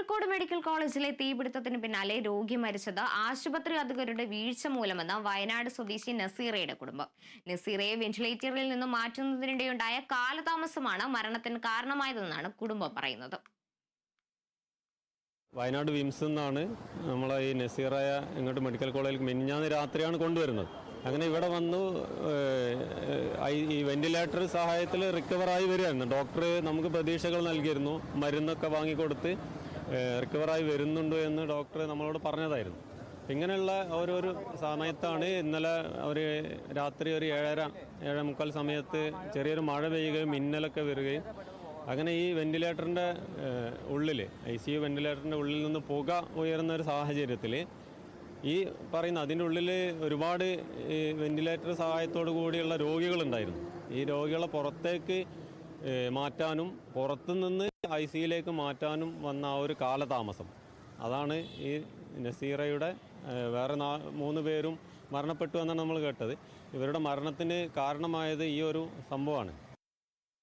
Kozhikode medical കോളേജിലെ തീപിടുത്തത്തിന് പിന്നാലെ രോഗി മരിച്ചത് ആശുപത്രി അധികൃതരുടെ വീഴ്ച മൂലമെന്ന് വയനാട് സ്വദേശി നസീറയുടെ കുടുംബം. നസീറയെ വെന്റിലേറ്ററിൽ നിന്നും മാറ്റുന്നതിനിടെയുണ്ടായ കാലതാമസമാണ് മരണത്തിന് കാരണമായതെന്നാണ് കുടുംബം പറയുന്നത്. വയനാട് വിംസ് എന്നാണ് നമ്മളെ ഈ നസീറയെ ഇങ്ങോട്ട് മെഡിക്കൽ കോളേജിൽ മിനിഞ്ഞാന്ന് രാത്രിയാണ് കൊണ്ടുവരുന്നത്. അങ്ങനെ ഇവിടെ വന്നു ഈ വെന്റിലേറ്റർ സഹായത്തിൽ റിക്കവറായി വരികയായിരുന്നു. ഡോക്ടർ നമുക്ക് പ്രതീക്ഷകൾ നൽകിയിരുന്നു, മരുന്നൊക്കെ വാങ്ങിക്കൊടുത്ത് റിക്കവറായി വരുന്നുണ്ട് എന്ന് ഡോക്ടർ നമ്മളോട് പറഞ്ഞതായിരുന്നു. ഇങ്ങനെയുള്ള ഓരോരോ സമയത്താണ് ഇന്നലെ ഒരു രാത്രി ഒരു 7:30 സമയത്ത് ചെറിയൊരു മഴ പെയ്യുകയും മിന്നലൊക്കെ വരികയും അങ്ങനെ ഈ വെന്റിലേറ്ററിൻ്റെ ഉള്ളിൽ ICU വെന്റിലേറ്ററിൻ്റെ ഉള്ളിൽ നിന്ന് പുക ഉയർന്ന ഒരു സാഹചര്യത്തിൽ ഈ പറയുന്ന അതിൻ്റെ ഉള്ളിൽ ഒരുപാട് ഈ വെന്റിലേറ്റർ സഹായത്തോടു കൂടിയുള്ള രോഗികളുണ്ടായിരുന്നു. ഈ രോഗികളെ പുറത്തേക്ക് മാറ്റാനും പുറത്തുനിന്ന് ICUയിലേക്ക് മാറ്റാനും വന്ന ആ ഒരു കാലതാമസം, അതാണ് ഈ നസീറയുടെ വേറെ 3 പേരും മരണപ്പെട്ടു എന്നാണ് നമ്മൾ കേട്ടത്. ഇവരുടെ മരണത്തിന് കാരണമായത് ഈ ഒരു സംഭവമാണ്.